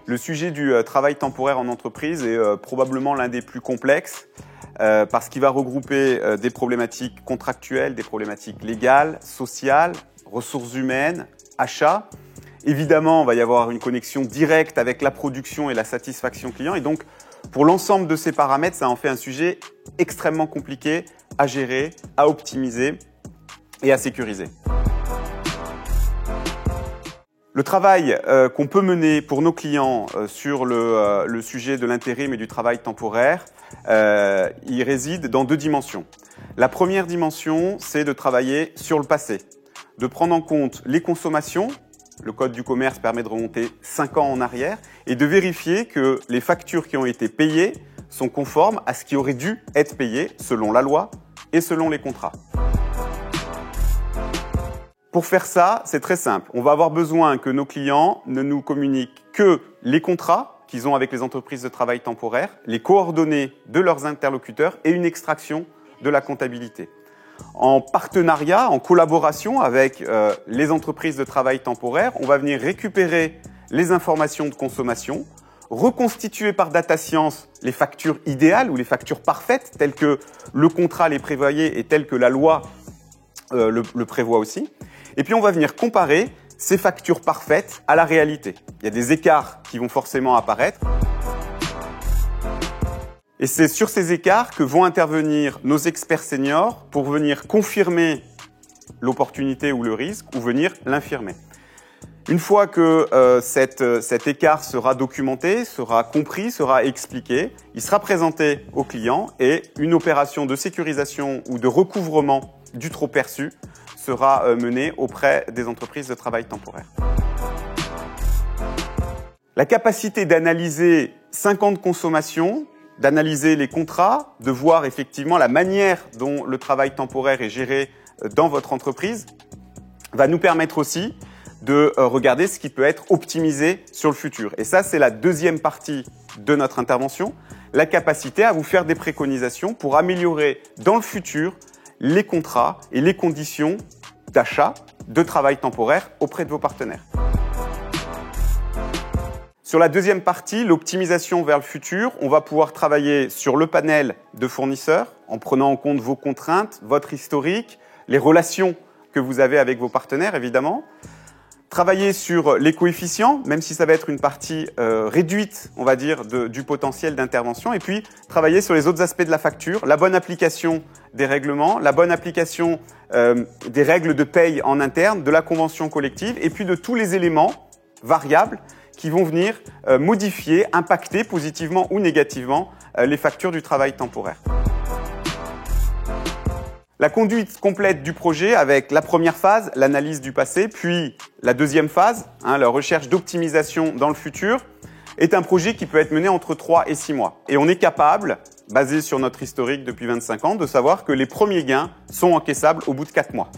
Le sujet du travail temporaire en entreprise est probablement l'un des plus complexes parce qu'il va regrouper des problématiques contractuelles, des problématiques légales, sociales, ressources humaines, achats. Évidemment, il va y avoir une connexion directe avec la production et la satisfaction client. Et donc, pour l'ensemble de ces paramètres, ça en fait un sujet extrêmement compliqué à gérer, à optimiser et à sécuriser. Le travail qu'on peut mener pour nos clients sur le sujet de l'intérim et du travail temporaire, il réside dans deux dimensions. La première dimension, c'est de travailler sur le passé, de prendre en compte les consommations. Le code du commerce permet de remonter 5 ans en arrière et de vérifier que les factures qui ont été payées sont conformes à ce qui aurait dû être payé selon la loi et selon les contrats. Pour faire ça, c'est très simple. On va avoir besoin que nos clients ne nous communiquent que les contrats qu'ils ont avec les entreprises de travail temporaire, les coordonnées de leurs interlocuteurs et une extraction de la comptabilité. En partenariat, en collaboration avec les entreprises de travail temporaire, on va venir récupérer les informations de consommation, reconstituer par data science les factures idéales ou les factures parfaites, telles que le contrat les prévoyait et telles que la loi le prévoit aussi. Et puis on va venir comparer ces factures parfaites à la réalité. Il y a des écarts qui vont forcément apparaître. Et c'est sur ces écarts que vont intervenir nos experts seniors pour venir confirmer l'opportunité ou le risque ou venir l'infirmer. Une fois que cet écart sera documenté, sera compris, sera expliqué, il sera présenté au client et une opération de sécurisation ou de recouvrement du trop perçu sera menée auprès des entreprises de travail temporaire. La capacité d'analyser 5 ans de consommation, d'analyser les contrats, de voir effectivement la manière dont le travail temporaire est géré dans votre entreprise, va nous permettre aussi de regarder ce qui peut être optimisé sur le futur. Et ça, c'est la deuxième partie de notre intervention, la capacité à vous faire des préconisations pour améliorer dans le futur les contrats et les conditions d'achat, de travail temporaire auprès de vos partenaires. Sur la deuxième partie, l'optimisation vers le futur, on va pouvoir travailler sur le panel de fournisseurs en prenant en compte vos contraintes, votre historique, les relations que vous avez avec vos partenaires évidemment. Travailler sur les coefficients, même si ça va être une partie réduite, on va dire, du potentiel d'intervention. Et puis, travailler sur les autres aspects de la facture, la bonne application des règlements, la bonne application des règles de paye en interne, de la convention collective, et puis de tous les éléments variables qui vont venir modifier, impacter positivement ou négativement les factures du travail temporaire. La conduite complète du projet avec la première phase, l'analyse du passé, puis la deuxième phase, la recherche d'optimisation dans le futur, est un projet qui peut être mené entre 3 et 6 mois. Et on est capable, basé sur notre historique depuis 25 ans, de savoir que les premiers gains sont encaissables au bout de 4 mois.